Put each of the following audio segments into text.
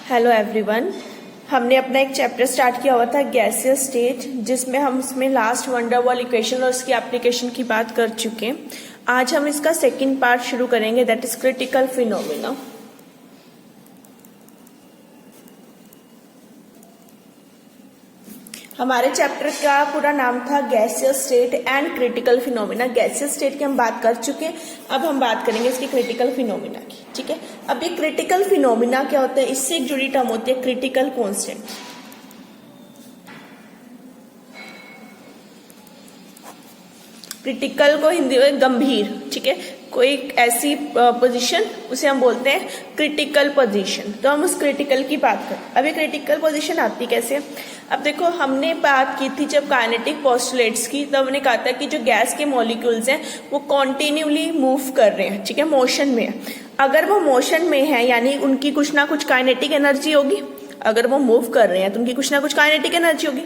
Hello everyone. हमने अपना एक चैप्टर स्टार्ट किया हुआ था गैसियस स्टेट, जिसमें हम इसमें लास्ट वंडर वॉल इक्वेशन और उसकी एप्लीकेशन की बात कर चुके हैं। आज हम इसका सेकंड पार्ट शुरू करेंगे, दैट इज क्रिटिकल फिनोमेना। हमारे चैप्टर का पूरा नाम था gaseous state and critical phenomena. Gaseous state की हम बात कर चुके हैं, अब हम बात करेंगे इसकी क्रिटिकल फिनोमेना की। ठीक है, अब ये क्रिटिकल फिनोमेना क्या होता है, इससे एक जुड़ी टर्म होती है क्रिटिकल कांस्टेंट। क्रिटिकल को हिंदी में गंभीर, ठीक है, कोई ऐसी पोजीशन उसे हम बोलते हैं क्रिटिकल पोजीशन। तो हम उस क्रिटिकल की बात करें। अब ये क्रिटिकल पोजीशन आती कैसे? अब देखो, हमने बात की थी जब काइनेटिक पोस्टुलेट्स की, तब हमने कहा था कि जो गैस के मॉलिक्यूल्स हैं वो कॉन्टिन्यूली मूव कर रहे हैं, ठीक है, मोशन में है। अगर वो मोशन में है यानी उनकी कुछ ना कुछ काइनेटिक एनर्जी होगी। अगर वो मूव कर रहे हैं तो उनकी कुछ ना कुछ काइनेटिक एनर्जी होगी।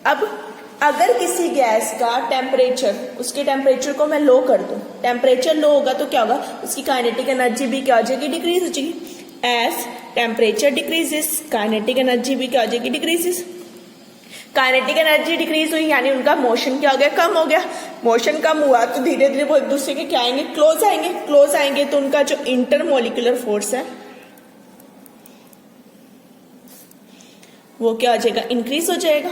अब अगर किसी गैस का टेम्परेचर, उसके टेम्परेचर को मैं लो कर दूं, टेम्परेचर लो होगा तो क्या होगा, उसकी काइनेटिक एनर्जी भी क्या हो जाएगी, डिक्रीज हो जाएगी। As temperature decreases, kinetic energy भी क्या हो जाएगी, डिक्रीजेस। काइनेटिक एनर्जी डिक्रीज हुई यानी उनका मोशन क्या हो गया, कम हो गया। मोशन कम हुआ तो धीरे धीरे वो एक दूसरे के क्या आएंगे, क्लोज आएंगे। क्लोज आएंगे तो उनका जो इंटरमोलिकुलर फोर्स है वो क्या हो जाएगा, इंक्रीज हो जाएगा।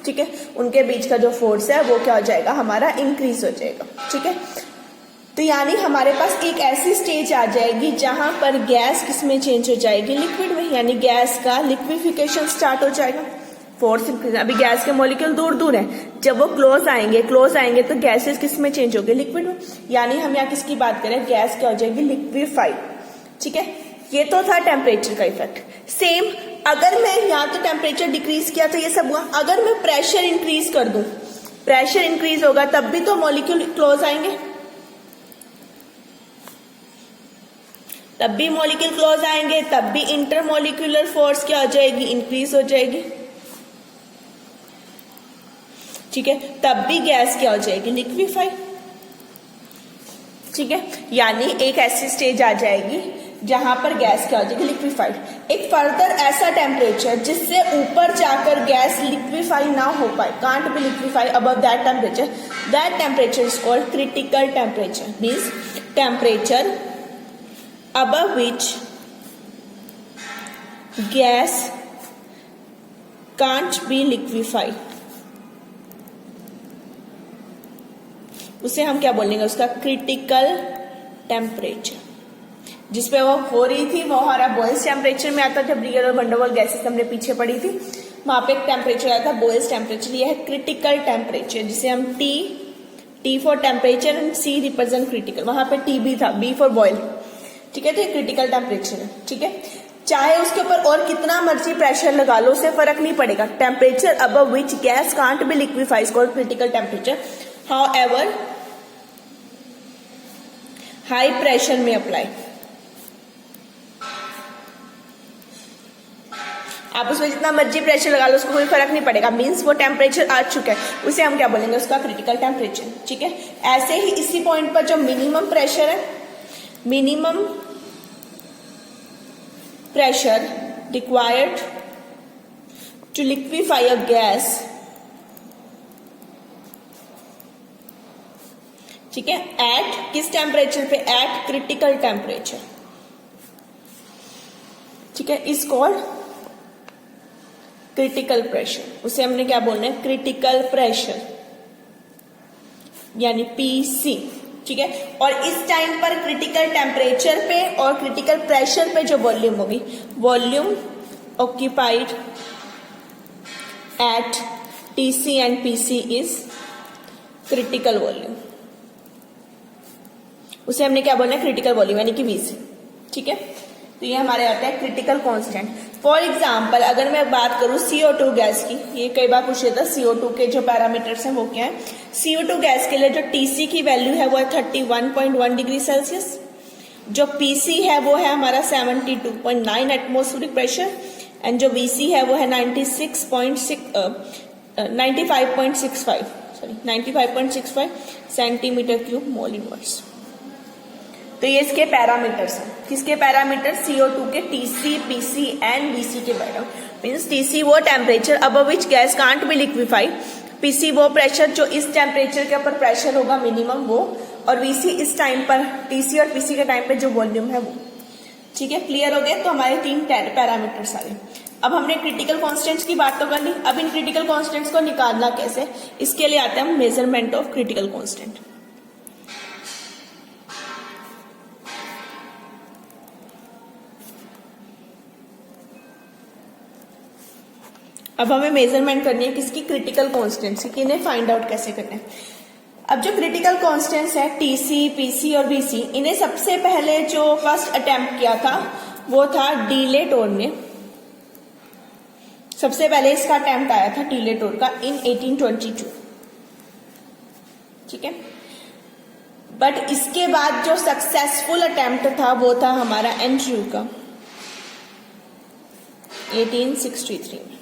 ठीक है, उनके बीच का जो फोर्स है वो क्या हो जाएगा, हमारा इंक्रीज हो जाएगा। ठीक है, तो यानी हमारे पास एक ऐसी स्टेज आ जाएगी जहां पर गैस किसमें चेंज हो जाएगी, लिक्विड में, यानी गैस का लिक्विफिकेशन स्टार्ट हो जाएगा। Force increase. अभी गैस के मॉलिक्यूल दूर दूर हैं, जब वो क्लोज आएंगे तो गैसेस किस में चेंज होगी, लिक्विड में। यानी हम यहाँ किसकी बात करें, गैस क्या हो जाएगी, लिक्विफाइड। ठीक है, ये तो था टेम्परेचर का इफेक्ट। सेम अगर मैं यहाँ तो टेम्परेचर डिक्रीज किया तो ये सब हुआ। अगर मैं प्रेशर इंक्रीज कर दूं, प्रेशर इंक्रीज होगा तब भी तो मॉलिक्यूल क्लोज आएंगे, तब भी मॉलिक्यूल क्लोज आएंगे, तब भी इंटरमोलिकुलर फोर्स क्या हो जाएगी, इंक्रीज हो जाएगी। ठीक है, तब भी गैस क्या हो जाएगी, लिक्विफाई। ठीक है, यानी एक ऐसी स्टेज आ जाएगी जहां पर गैस क्या हो जाएगी, लिक्विफाइड। एक फर्दर ऐसा टेम्परेचर जिससे ऊपर जाकर गैस लिक्विफाई ना हो पाए, can't be liquefy above that temperature, that temperature is called critical temperature. Means temperature above which gas can't be liquefied, उसे हम क्या बोलेंगे, उसका क्रिटिकल टेम्परेचर। जिसपे वो हो रही थी वो हमारा बॉयल्स टेम्परेचर में आता, जब रियल और वंडर वॉल गैसेस हमने पीछे पढ़ी थी, वहां पे एक टेम्परेचर आया था बॉयल्स टेम्परेचर। ये है क्रिटिकल टेम्परेचर, जिसे हम T for temperature and C represent critical, वहां पे टी भी था, बी फॉर बॉयल। ठीक है, तो ये क्रिटिकल टेम्परेचर है। ठीक है, चाहे उसके ऊपर और कितना मर्जी प्रेशर लगा लो, उसे फर्क नहीं पड़ेगा। Temperature above which gas can't be liquefied called critical temperature. However high pressure में अप्लाई, आप उसमें जितना मर्जी प्रेशर लगा लो उसको कोई फर्क नहीं पड़ेगा। मींस वो टेम्परेचर आ चुका है, उसे हम क्या बोलेंगे, उसका क्रिटिकल टेम्परेचर। ठीक है, ऐसे ही इसी पॉइंट पर जो मिनिमम प्रेशर है, minimum pressure required to liquefy a gas, ठीक है, एट किस टेम्परेचर पे, एट क्रिटिकल टेम्परेचर। ठीक है, इज कॉल्ड क्रिटिकल प्रेशर। उसे हमने क्या बोलना है, क्रिटिकल प्रेशर, यानी पीसी। ठीक है, और इस टाइम पर क्रिटिकल टेम्परेचर पे और क्रिटिकल प्रेशर पे जो वॉल्यूम होगी, volume occupied at TC and PC is critical volume. उसे हमने क्या बोलना है, क्रिटिकल वॉल्यूम, यानी कि वीसी। ठीक है, तो ये हमारे आता है क्रिटिकल कांस्टेंट। फॉर एग्जाम्पल अगर मैं बात करूं CO2 गैस की, ये कई बार पूछा था, CO2 के जो पैरामीटर्स हैं वो क्या है। CO2 गैस के लिए जो TC की वैल्यू है वो है 31.1 डिग्री सेल्सियस, जो PC है वो है हमारा 72.9 एटमॉस्फेरिक प्रेशर, एंड जो VC है वो है 95.65 सेंटीमीटर क्यूब मोल इनवर्स। तो ये इसके पैरामीटर्स हैं। किसके पैरामीटर? CO2 के TC, PC एंड BC के पैरामीटर। मीन्स TC वो temperature above which gas can't be liquefy, PC वो प्रेशर जो इस टेम्परेचर के ऊपर प्रेशर होगा मिनिमम वो, और BC इस टाइम पर TC और PC के टाइम पे जो वॉल्यूम है वो। ठीक है, क्लियर हो गया? तो हमारे 3 पैरामीटर्स आ गए। अब हमने क्रिटिकल कॉन्स्टेंट्स की बात तो कर ली। अब इन क्रिटिकल कॉन्स्टेंट्स को निकालना कैसे, इसके लिए आते हैं हम मेजरमेंट ऑफ क्रिटिकल कॉन्स्टेंट। अब हमें मेजरमेंट करनी है किसकी? क्रिटिकल कॉन्स्टेंट्स की। इन्हें फाइंड आउट कैसे करना है? अब जो क्रिटिकल कॉन्स्टेंट्स है TC, PC और BC, इन्हें सबसे पहले जो फर्स्ट अटेम्प्ट किया था वो था डी ले टोर ने। सबसे पहले इसका अटेम्प्ट आया था डी ले टोर का इन 1822। ठीक है, बट इसके बाद जो सक्सेसफुल अटेम्प्ट था वो था हमारा एंड्रयू का 1863 में।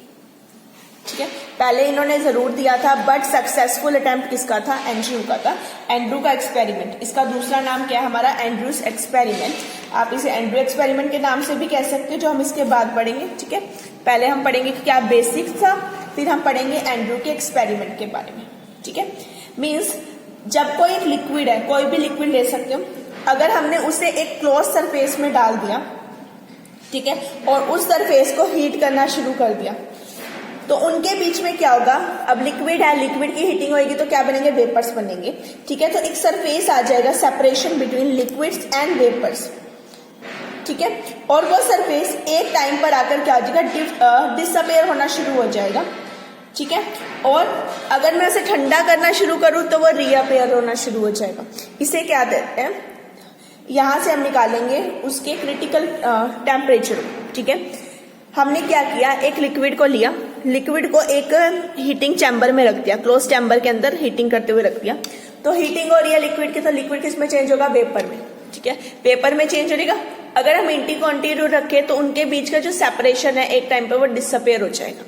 ठीक है, पहले इन्होंने जरूर दिया था बट सक्सेसफुल अटेम्प्ट किसका था? एंड्रयू का था। एंड्रयू का एक्सपेरिमेंट, इसका दूसरा नाम क्या है हमारा? Andrews experiment. आप इसे एंड्रयू एक्सपेरिमेंट के नाम से भी कह सकते हो, जो हम इसके बाद पढ़ेंगे। ठीक है, पहले हम पढ़ेंगे कि क्या बेसिक्स था, फिर हम पढ़ेंगे एंड्रयू के एक्सपेरिमेंट के बारे में। ठीक है, मीन्स जब कोई एक लिक्विड है, कोई भी लिक्विड ले सकते हो, अगर हमने उसे एक क्लोज सरफेस में डाल दिया, ठीक है, और उस सरफेस को हीट करना शुरू कर दिया, तो उनके बीच में क्या होगा? अब लिक्विड है, लिक्विड की हीटिंग होगी तो क्या बनेंगे? वेपर्स बनेंगे। ठीक है, तो एक सरफेस आ जाएगा, separation between liquids and vapours. ठीक है, और वो सरफेस एक टाइम पर आकर क्या हो जाएगा? डिसअपेयर होना शुरू हो जाएगा। ठीक है, और अगर मैं उसे ठंडा करना शुरू करूं तो वो रीअपेयर होना शुरू हो जाएगा। इसे क्या कहते हैं? यहां से हम निकालेंगे उसके क्रिटिकल टेम्परेचर। ठीक है, हमने क्या किया? एक लिक्विड को लिया, लिक्विड को एक हीटिंग चैम्बर में रख दिया, क्लोज चैम्बर के अंदर हीटिंग करते हुए रख दिया। तो हीटिंग हो रही है लिक्विड की, तो लिक्विड किस में चेंज होगा? वेपर में। ठीक है, वेपर में चेंज हो जाएगा। अगर हम इंटीकॉन्टिन्यू रखें तो उनके बीच का जो सेपरेशन है एक टाइम पर वो डिसअपेयर हो जाएगा।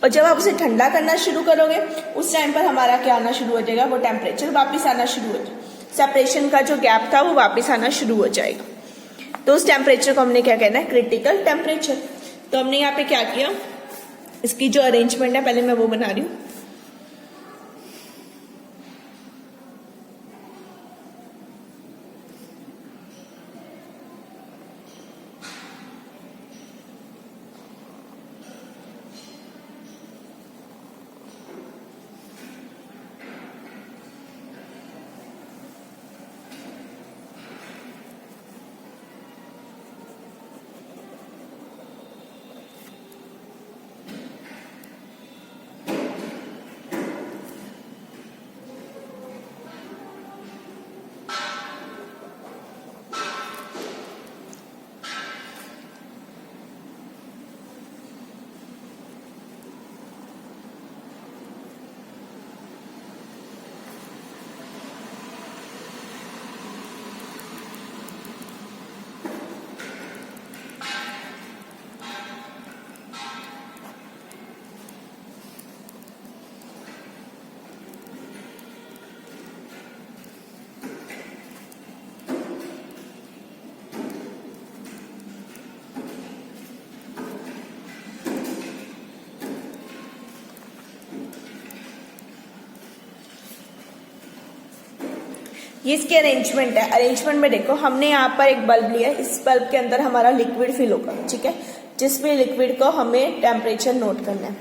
और जब आप उसे ठंडा करना शुरू करोगे उस टाइम पर हमारा क्या आना शुरू हो जाएगा? वो टेम्परेचर वापिस आना शुरू हो जाएगा, सेपरेशन का जो गैप था वो वापिस आना शुरू हो जाएगा। तो उस टेम्परेचर को हमने क्या कहना है? Critical temperature. तो हमने यहाँ पे क्या किया, इसकी जो अरेंजमेंट है पहले मैं वो बना रही हूँ। ये इसकी अरेंजमेंट है। अरेंजमेंट में देखो, हमने यहाँ पर एक बल्ब लिया, इस बल्ब के अंदर हमारा लिक्विड फिल होगा। ठीक है, जिसमें लिक्विड को हमें टेम्परेचर नोट करना है।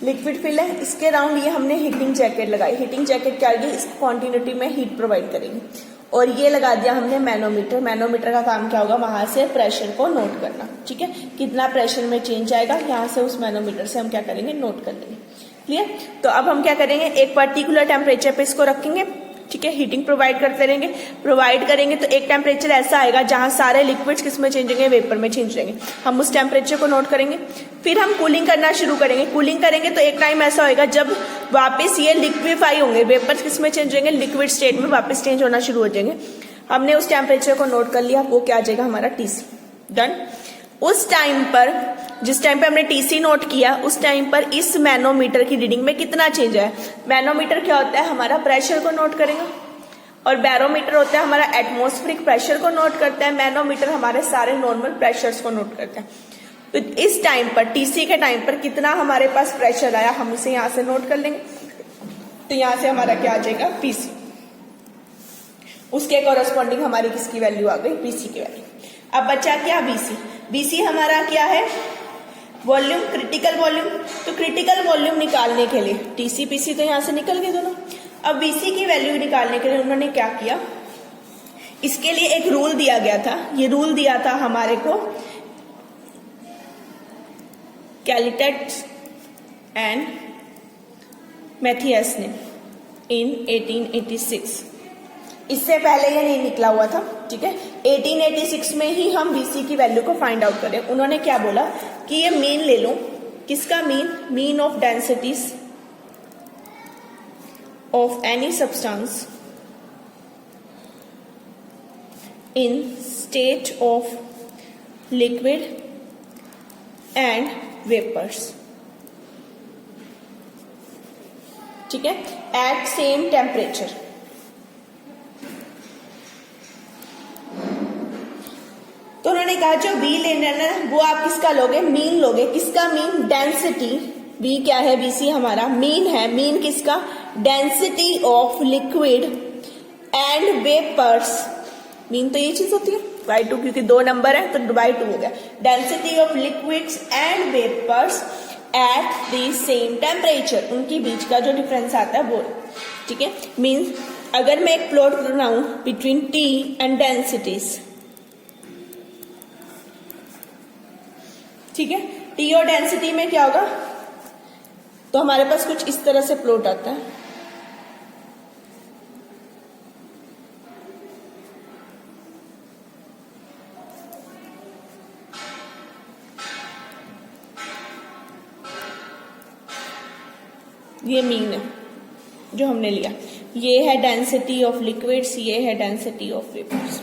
लिक्विड फिल है, इसके राउंड ये हमने हीटिंग जैकेट लगाई। हीटिंग जैकेट क्या होगी? इस क्वांटिटी में हीट प्रोवाइड करेगी। और ये लगा दिया हमने मैनोमीटर। मैनोमीटर का काम क्या होगा? वहां से प्रेशर को नोट करना। ठीक है, कितना प्रेशर में चेंज आएगा, यहाँ से उस मैनोमीटर से हम क्या करेंगे? नोट कर लेंगे। क्लियर? तो अब हम क्या करेंगे? एक पर्टिकुलर टेम्परेचर पे इसको रखेंगे। ठीक है, हीटिंग प्रोवाइड करते रहेंगे। प्रोवाइड करेंगे तो एक टेम्परेचर ऐसा आएगा जहां सारे लिक्विड्स किस में चेंज होंगे? वेपर में चेंज होंगे। हम उस टेम्परेचर को नोट करेंगे। फिर हम कूलिंग करना शुरू करेंगे। कूलिंग करेंगे तो एक टाइम ऐसा होगा जब वापस ये लिक्विफाई होंगे, वेपर्स किस में चेंज होंगे? लिक्विड स्टेट में वापस चेंज होना शुरू हो जाएंगे। हमने उस टेम्परेचर को नोट कर लिया, वो क्या आ जाएगा? हमारा TC। डन। उस टाइम पर, जिस टाइम पे हमने TC नोट किया, उस टाइम पर इस मैनोमीटर की रीडिंग में कितना चेंज है? मैनोमीटर क्या होता है? हमारा प्रेशर को नोट करेगा। और बैरोमीटर होता है हमारा एटमॉस्फेरिक प्रेशर को नोट करता है, मैनोमीटर हमारे सारे नॉर्मल प्रेशर्स को नोट करता है। तो इस टाइम पर टीसी के टाइम पर कितना हमारे पास प्रेशर आया हम इसे यहां से नोट कर लेंगे। तो यहां से हमारा क्या आ जाएगा पीसी, उसके कॉरेस्पॉन्डिंग हमारी किसकी वैल्यू आ गई पीसी की वैल्यू। अब बचा क्या बीसी, बीसी हमारा क्या है वॉल्यूम, क्रिटिकल वॉल्यूम। तो क्रिटिकल वॉल्यूम निकालने के लिए टीसी पीसी तो यहां से निकल गए दोनों। अब बीसी की वैल्यू निकालने के लिए उन्होंने क्या किया, इसके लिए एक रूल दिया गया था। ये रूल दिया था हमारे को कैलिटेट एंड मैथियस ने इन 1886। इससे पहले ये नहीं निकला हुआ था, ठीक है। 1886 में ही हम बीसी की वैल्यू को फाइंड आउट करें। उन्होंने क्या बोला कि ये मीन ले लो, किसका mean, mean of densities of any substance in state of liquid and vapours, ठीक है, एट सेम टेम्परेचर। तो उन्होंने कहा जो बी लेना है ना वो आप किसका लोगे, मीन लोगे। किसका मीन, डेंसिटी। बी क्या है, बीसी हमारा मीन है। मीन किसका, density of liquid and vapours. Mean तो ये चीज होती है बाई 2, क्योंकि 2 नंबर है तो बाई 2 हो गया। Density of liquids and vapours at the same temperature, उनके बीच का जो डिफरेंस आता है वो, ठीक है। मीन्स अगर मैं एक प्लॉट बनाऊं बिटवीन टी एंड डेंसिटीज, ठीक है, टी और डेंसिटी में क्या होगा, तो हमारे पास कुछ इस तरह से प्लॉट आता है। ये मीन है जो हमने लिया, ये है डेंसिटी ऑफ लिक्विड्स, ये है डेंसिटी ऑफ वेपर्स,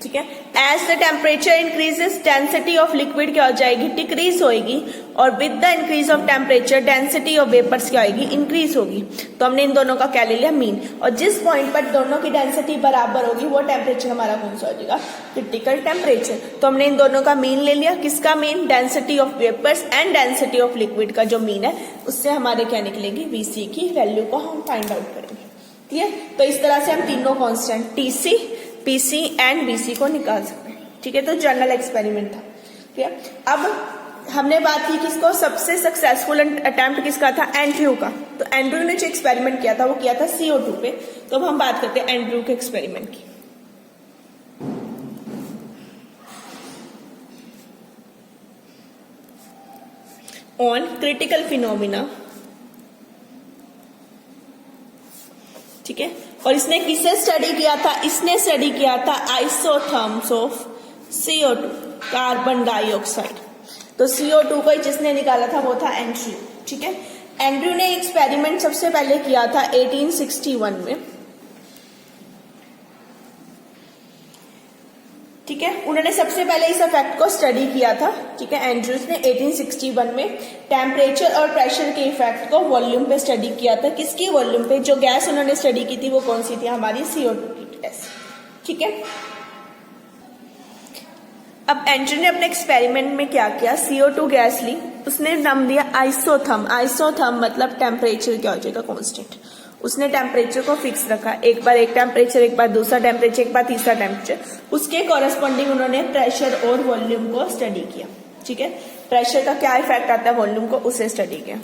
ठीक है। As the temperature increases density of liquid क्या हो जाएगी, डिक्रीज होगी, और with the increase of temperature density of vapours क्या होगी, इंक्रीज होगी। तो हमने इन दोनों का क्या ले लिया, मीन। और जिस पॉइंट पर दोनों की डेंसिटी बराबर होगी वो टेम्परेचर हमारा कौन सा हो जाएगा, क्रिटिकल टेम्परेचर। तो हमने इन दोनों का मीन ले लिया। किसका mean, density of vapours and density of liquid का जो मीन है उससे हमारे क्या निकलेगी, वीसी की वैल्यू को हम फाइंड आउट करेंगे, क्लियर। तो इस तरह से हम तीनों constant TC, PC and BC को निकाल सकते हैं, ठीक है। तो जनरल एक्सपेरिमेंट था, ठीक है। अब हमने बात की किसको, सबसे सक्सेसफुल अटेम्प्ट किसका था, एंड्रयू का। तो एंड्रयू ने जो एक्सपेरिमेंट किया था वो किया था CO2 पे। तो अब हम बात करते हैं एंड्रयू के एक्सपेरिमेंट की। ऑन क्रिटिकल फिनोमिना, ठीक है। और इसने किसे स्टडी किया था, इसने स्टडी किया था isotherms of CO2, carbon dioxide. तो CO2 को जिसने निकाला था वो था एंड्रयू, ठीक है। एंड्रयू ने एक्सपेरिमेंट सबसे पहले किया था 1861 में, ठीक है। उन्होंने सबसे पहले इस इफेक्ट को स्टडी किया था, ठीक है। एंड्रयूज ने 1861 में टेम्परेचर और प्रेशर के इफेक्ट को वॉल्यूम पे स्टडी किया था। किसकी वॉल्यूम पे, जो गैस उन्होंने स्टडी की थी वो कौन सी थी, हमारी CO2 की गैस, ठीक है। अब एंड्रयू ने अपने एक्सपेरिमेंट में क्या किया, CO2 गैस ली, उसने नाम दिया आइसोथर्म। आइसोथर्म मतलब टेम्परेचर क्या हो जाएगा, कांस्टेंट। उसने टेम्परेचर को फिक्स रखा, एक बार एक टेम्परेचर, एक बार दूसरा टेम्परेचर, एक बार तीसरा टेम्परेचर। उसके कॉरेस्पॉन्डिंग उन्होंने प्रेशर और वॉल्यूम को स्टडी किया, ठीक है। प्रेशर का क्या इफेक्ट आता है वॉल्यूम को, उसे स्टडी किया।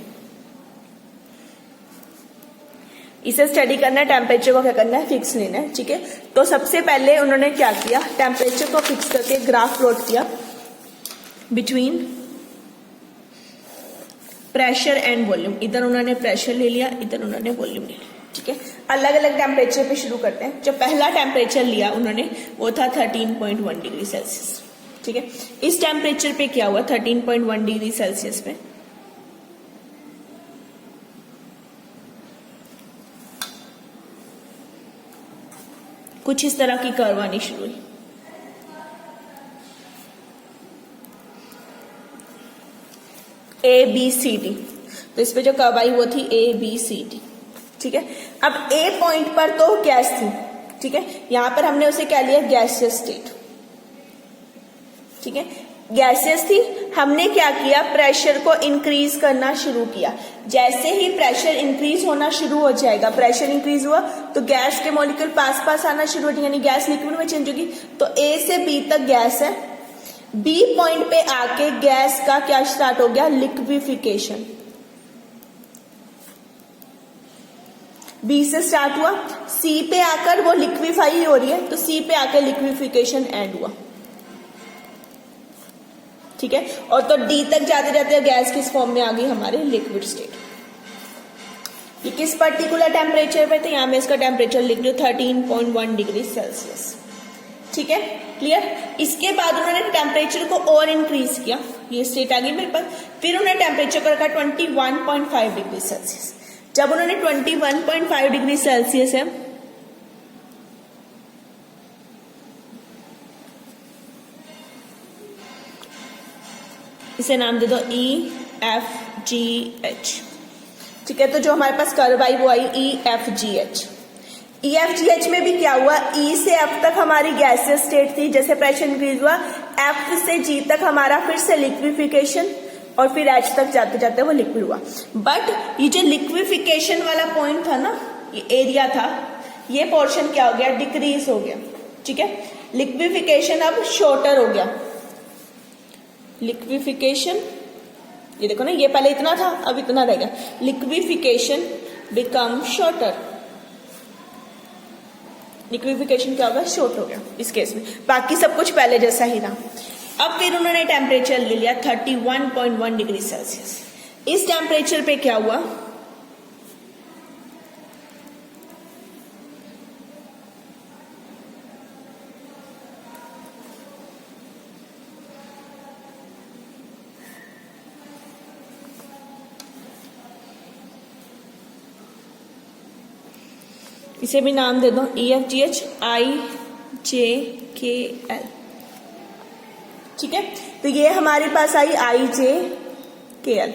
इसे स्टडी करना है, टेम्परेचर को क्या करना है, फिक्स लेना है, ठीक है। तो सबसे पहले उन्होंने क्या किया, टेम्परेचर को फिक्स करके ग्राफ प्लॉट किया बिटवीन प्रेशर एंड वॉल्यूम। इधर उन्होंने प्रेशर ले लिया, इधर उन्होंने वॉल्यूम ले लिया, ठीक है। अलग अलग टेम्परेचर पे शुरू करते हैं। जो पहला टेम्परेचर लिया उन्होंने वो था 13.1 डिग्री सेल्सियस, ठीक है। इस टेम्परेचर पे क्या हुआ, 13.1 डिग्री सेल्सियस पे कुछ इस तरह की कर्व आनी शुरू हुई। ABCD, तो इस पे जो कर्व आई वो थी ABCD, ठीक है। अब A पॉइंट पर तो गैस थी, ठीक है, यहां पर हमने उसे क्या लिया, गैसियस स्टेट। ठीक है, गैसियस थी, हमने क्या किया, प्रेशर को इंक्रीज करना शुरू किया। जैसे ही प्रेशर इंक्रीज होना शुरू हो जाएगा, प्रेशर इंक्रीज हुआ तो गैस के मॉलिक्यूल पास पास आना शुरू हो जाएंगे, यानी गैस लिक्विड में चेंज होगी। तो ए से बी तक गैस है, बी पॉइंट पे आके गैस का क्या स्टार्ट हो गया, लिक्विफिकेशन। बी से स्टार्ट हुआ, सी पे आकर वो लिक्विफाई हो रही है, तो सी पे आकर लिक्विफिकेशन एंड हुआ। ठीक है, और तो डी तक जाते जाते गैस किस फॉर्म में आ गई, हमारे लिक्विड स्टेट। ये किस पर्टिकुलर टेम्परेचर पे थे, यहां में इसका टेम्परेचर लिख लो 13.1 डिग्री सेल्सियस। ठीक है, क्लियर। इसके बाद उन्होंने टेम्परेचर को और इंक्रीज किया, ये स्टेट आ गई मेरे पास। फिर उन्होंने टेम्परेचर को रखा 21.5 डिग्री सेल्सियस। जब उन्होंने 21.5 डिग्री सेल्सियस है, इसे नाम दे दो EFGH। ठीक है, तो जो हमारे पास कर्व आई वो आई EFGH। EFGH में भी क्या हुआ, E से F तक हमारी गैसियस स्टेट थी, जैसे प्रेशर इंक्रीज हुआ F से G तक हमारा फिर से लिक्विफिकेशन, और फिर H तक जाते जाते वो लिक्विड हुआ। बट ये जो लिक्विफिकेशन वाला पॉइंट था ना, ये एरिया था, ये पोर्शन क्या हो गया, डिक्रीज हो गया। ठीक है, लिक्विफिकेशन अब शॉर्टर हो गया। लिक्विफिकेशन, ये देखो ना, ये पहले इतना था अब इतना रहेगा, लिक्विफिकेशन बिकम शॉर्टर। लिक्विफिकेशन क्या होगा, शॉर्ट हो गया इस केस में, बाकी सब कुछ पहले जैसा ही रहा। अब फिर उन्होंने टेम्परेचर ले लिया 31.1 डिग्री सेल्सियस। इस टेम्परेचर पे क्या हुआ, इसे भी नाम दे दो EFGH IJKL। ठीक है, तो ये हमारे पास आई IJKL।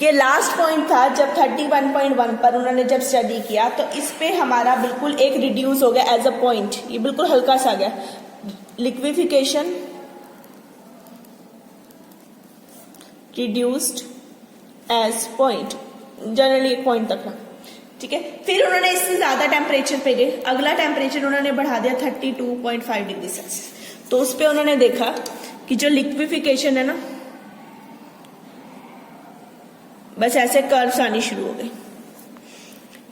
ये लास्ट पॉइंट था जब 31.1 पर उन्होंने जब स्टडी किया, तो इस पे हमारा बिल्कुल एक रिड्यूस हो गया एज अ पॉइंट, ये बिल्कुल हल्का सा गया। Liquefaction reduced as point, generally एक पॉइंट तक ना। ठीक है, फिर उन्होंने इससे ज्यादा टेम्परेचर पे गए, अगला टेम्परेचर उन्होंने बढ़ा दिया 32.5 डिग्री सेल्सियस। तो उस पे उन्होंने देखा कि जो लिक्विफिकेशन है ना, बस ऐसे कर्व्स आनी शुरू हो गई।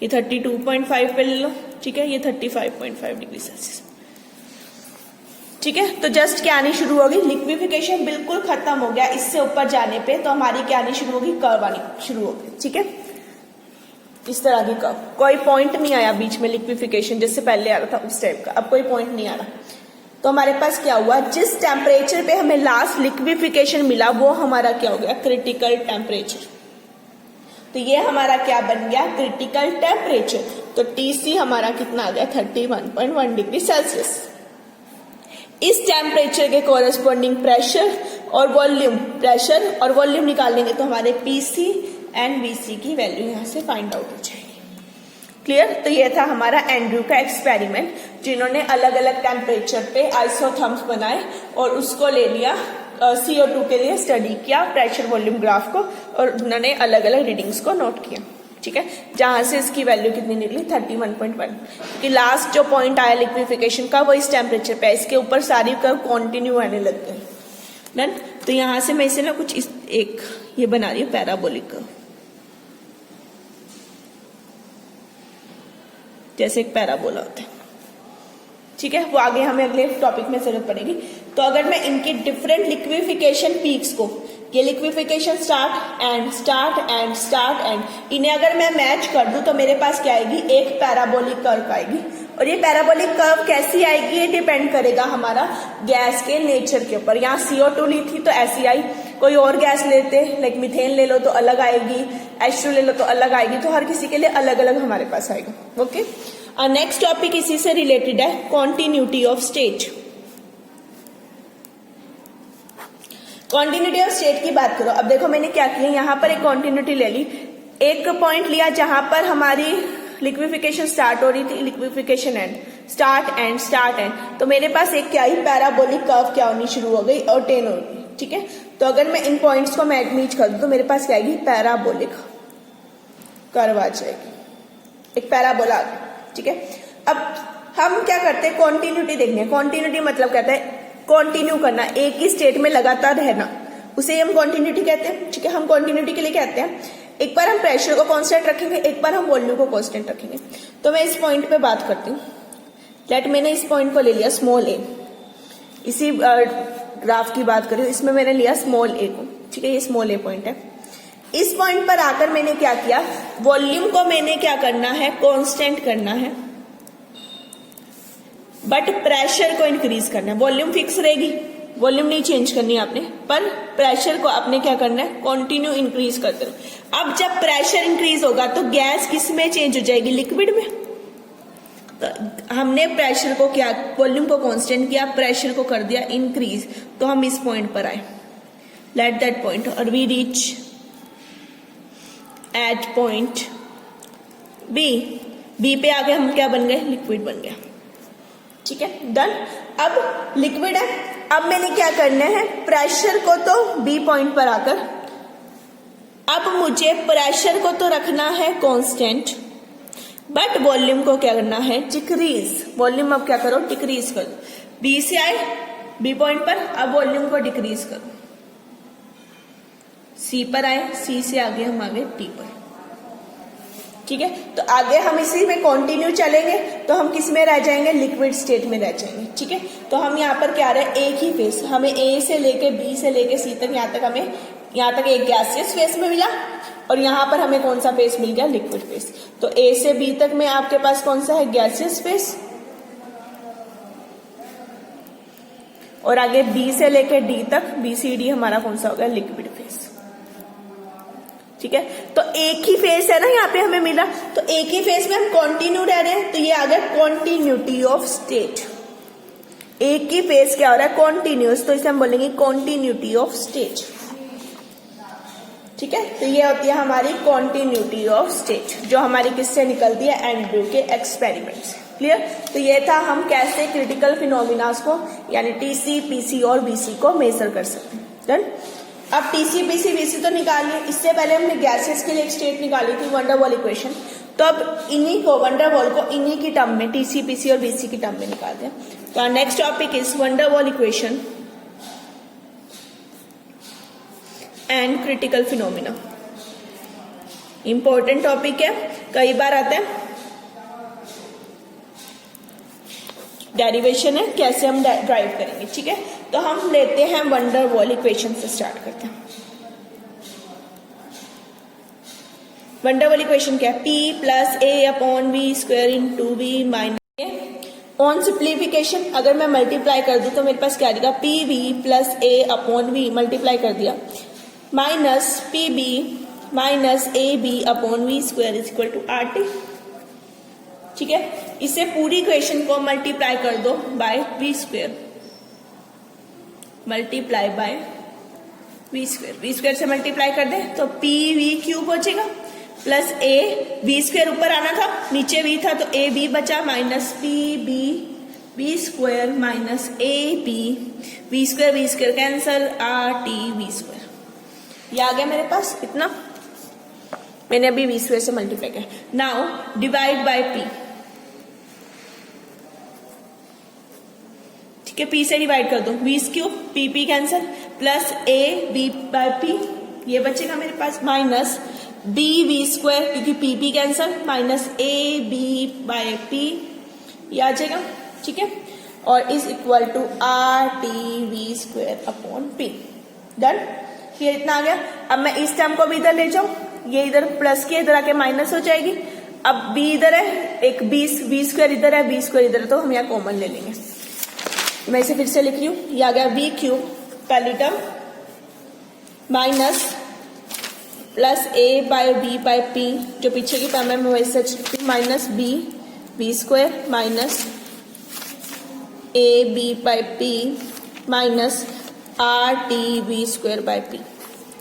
ये 32.5 पे ले लो, ठीक है, ये 35.5 डिग्री सेल्सियस। ठीक है, तो जस्ट क्या आनी शुरू होगी, लिक्विफिकेशन बिल्कुल खत्म हो गया। इससे ऊपर जाने पे तो हमारी क्या आनी शुरू होगी, कर्व आनी शुरू होगी। ठीक है, इस तरह की कर्व, कोई पॉइंट नहीं आया बीच में लिक्विफिकेशन जैसे पहले आ रहा था उस टाइप का, अब कोई पॉइंट नहीं आ रहा। तो हमारे पास क्या हुआ, जिस टेम्परेचर पे हमें लास्ट लिक्विफिकेशन मिला वो हमारा क्या हो गया, क्रिटिकल टेम्परेचर। तो ये हमारा क्या बन गया, क्रिटिकल टेम्परेचर। तो TC हमारा कितना आ गया, 31.1 डिग्री सेल्सियस। इस टेम्परेचर के कोरेस्पॉन्डिंग प्रेशर और वॉल्यूम, प्रेशर और वॉल्यूम निकालेंगे तो हमारे PC एंड VC की वैल्यू यहां से फाइंड आउट हो जाएगी। क्लियर। तो ये था हमारा एंड्रयू का एक्सपेरिमेंट, जिन्होंने अलग अलग टेम्परेचर पे आइसोथर्म्स बनाए और उसको ले लिया CO2 के लिए स्टडी किया प्रेशर वॉल्यूम ग्राफ को, और उन्होंने अलग अलग रीडिंग्स को नोट किया। ठीक है, जहां से इसकी वैल्यू कितनी निकली 31.1, कि लास्ट जो पॉइंट आया लिक्विफिकेशन का वो इस टेम्परेचर पे, इसके ऊपर सारी कर्व कंटिन्यू आने लग गई। डन। तो यहां से मैं इसे ना कुछ एक ये बना रही हूँ पैराबोलिक कर्व, जैसे एक पैराबोला होता है। ठीक है, वो आगे हमें अगले टॉपिक में जरूरत पड़ेगी। तो अगर मैं इनके डिफरेंट लिक्विफिकेशन पीक्स को, ये लिक्विफिकेशन स्टार्ट एंड, इन्हें अगर मैं मैच कर दूं तो मेरे पास क्या आएगी, एक पैराबोलिक कर्व आएगी। और ये पैराबोलिक कर्व कैसी आएगी, ये डिपेंड करेगा हमारा गैस के नेचर के ऊपर। यहाँ CO2 ली थी तो ऐसी आई, कोई और गैस लेते लाइक मीथेन ले लो तो अलग आएगी, H2 ले लो तो अलग आएगी। तो हर किसी के लिए अलग अलग हमारे पास आएगा। ओके, नेक्स्ट टॉपिक इसी से रिलेटेड है, continuity of state. Continuity of state की बात करो। अब देखो मैंने क्या किया, यहाँ पर एक कॉन्टिन्यूटी ले ली, एक पॉइंट लिया जहां पर हमारी लिक्विफिकेशन स्टार्ट हो रही थी, liquefaction and, start and start and, तो मेरे पास एक क्या ही पैराबोलिक कर्व क्या होनी शुरू हो गई और टेन हो गई, ठीक है। तो अगर मैं इन पॉइंट्स को मैं मीट कर दूं तो मेरे पास क्या आएगी, पैराबोलिक कर्व आ जाएगी, एक पैराबोला आ गया, ठीक है। अब हम क्या करते हैं, कॉन्टिन्यूटी देखते हैं। कॉन्टिन्यूटी मतलब कहता है कॉन्टिन्यू करना, एक ही स्टेट में लगातार रहना, उसे हम कॉन्टिन्यूटी कहते हैं, ठीक है। हम कॉन्टिन्यूटी के लिए कहते हैं एक बार हम प्रेशर को कांस्टेंट रखेंगे, एक बार हम वॉल्यूम को कांस्टेंट रखेंगे। तो मैं इस पॉइंट पे बात करती हूँ, लेट मैंने इस पॉइंट को ले लिया स्मॉल ए, इसी ग्राफ की बात करें, इसमें मैंने लिया स्मॉल ए को, ठीक है, ये स्मॉल ए पॉइंट है। इस पॉइंट पर आकर मैंने क्या किया, वॉल्यूम को मैंने क्या करना है, कांस्टेंट करना है, बट प्रेशर को इंक्रीज करना है। वॉल्यूम फिक्स रहेगी, वॉल्यूम नहीं चेंज करनी है आपने, पर प्रेशर को आपने क्या करना है, कंटिन्यू इंक्रीज करते रहो। अब जब प्रेशर इंक्रीज होगा तो गैस किस में चेंज हो जाएगी, लिक्विड में। तो हमने प्रेशर को क्या, वॉल्यूम को कांस्टेंट किया, प्रेशर को कर दिया इंक्रीज, तो हम इस पॉइंट पर आए, लेट दैट पॉइंट, और we reach at point B. B पे आगे हम क्या बन गए, लिक्विड बन गया, ठीक है, डन। अब लिक्विड है, अब मैंने क्या करना है, प्रेशर को तो बी पॉइंट पर आकर, अब मुझे प्रेशर को तो रखना है कांस्टेंट, बट वॉल्यूम को क्या करना है, डिक्रीज। वॉल्यूम अब क्या करो, डिक्रीज करो। बी से आए बी पॉइंट पर, अब वॉल्यूम को डिक्रीज करो। सी पर आए, सी से आगे हम आगे टी पर, ठीक है। तो आगे हम इसी में कंटिन्यू चलेंगे तो हम किस में रह जाएंगे, लिक्विड स्टेट में रह जाएंगे, ठीक है। तो हम यहाँ पर क्या रहे, एक ही फेस, हमें ए से लेके बी से लेके सी तक, यहाँ तक हमें, यहाँ तक एक गैसियस फेस में मिला, और यहाँ पर हमें कौन सा फेस मिल गया, लिक्विड फेस। तो ए से बी तक में आपके पास कौन सा है, गैसियस फेस, और आगे बी से लेके डी तक, बी सी डी हमारा कौन सा हो गया, लिक्विड फेस, ठीक है। तो एक ही फेस है ना यहाँ पे हमें मिला, तो एक ही फेस में हम कंटिन्यू रह रहे हैं, तो ये आ गया कॉन्टिन्यूटी ऑफ स्टेट। एक ही फेस क्या हो रहा है, कॉन्टिन्यूस, तो इसे हम बोलेंगे कॉन्टिन्यूटी ऑफ स्टेट, ठीक है। तो ये होती है हमारी कॉन्टिन्यूटी ऑफ स्टेट, जो हमारी किससे निकलती है, एंड्रयू के एक्सपेरिमेंट से, क्लियर। तो ये था हम कैसे क्रिटिकल फिनोमिनास को, यानी टीसी, पीसी और बीसी को मेजर कर सकते हैं, डन। अब टीसी, पीसी, बीसी तो निकालिए, इससे पहले हमने गैसेस के लिए एक स्टेट निकाली थी, वंडर वॉल इक्वेशन। तो अब इन्हीं को, वंडर वॉल को इन्हीं की टर्म में, टीसी, पीसी और बीसी की टर्म में निकाल दें। तो next topic is wonder Waals equation and critical phenomena. Important topic है, कई बार आता है, डेरिवेशन है, कैसे हम ड्राइव करेंगे, ठीक है। तो हम लेते हैं वंडर वॉल इक्वेशन से स्टार्ट करते हैं। वंडर वॉल इक्वेशन क्या है, P plus A upon V square into V minus on simplification, अगर मैं मल्टीप्लाई कर दूं तो मेरे पास क्या आएगा, P V plus A upon V, multiply कर दिया, minus P B minus A B upon V square is equal to R T, ठीक है। इसे पूरी इक्वेशन को मल्टीप्लाई कर दो by V square, multiply by V square, V square से मल्टीप्लाई कर दे तो पी वी क्यूब बचेगा, प्लस ए, वी स्क्वायर ऊपर आना था, नीचे वी था, तो ए बी बचा, minus P B V square minus A B, V square cancel, R T V square, ये आ गया मेरे पास इतना, मैंने अभी वी स्क्वायर से मल्टीप्लाई किया। नाउ डिवाइड बाय पी, ठीक है, पी से डिवाइड कर दो, V cube, P P cancel, plus A B by P, ये बचेगा मेरे पास, माइनस बी वी स्क्वायर, क्योंकि P P cancel, minus A B by P, ये आ जाएगा, ठीक है, और is equal to R T V square upon P, done. ये इतना आ गया। अब मैं इस टर्म को भी इधर ले जाऊं, ये इधर प्लस की इधर आके माइनस हो जाएगी, अब बी इधर है, एक बी स्क्वायर इधर है, बी स्क्वायर इधर है, तो हम यहाँ कॉमन ले लेंगे। मैं इसे फिर से लिख रही हूँ, ये आ गया वी क्यूब पहली term, minus plus A by B by P, जो पीछे की टर्म है मैं वैसे minus B B square minus A B by P minus R T V square by P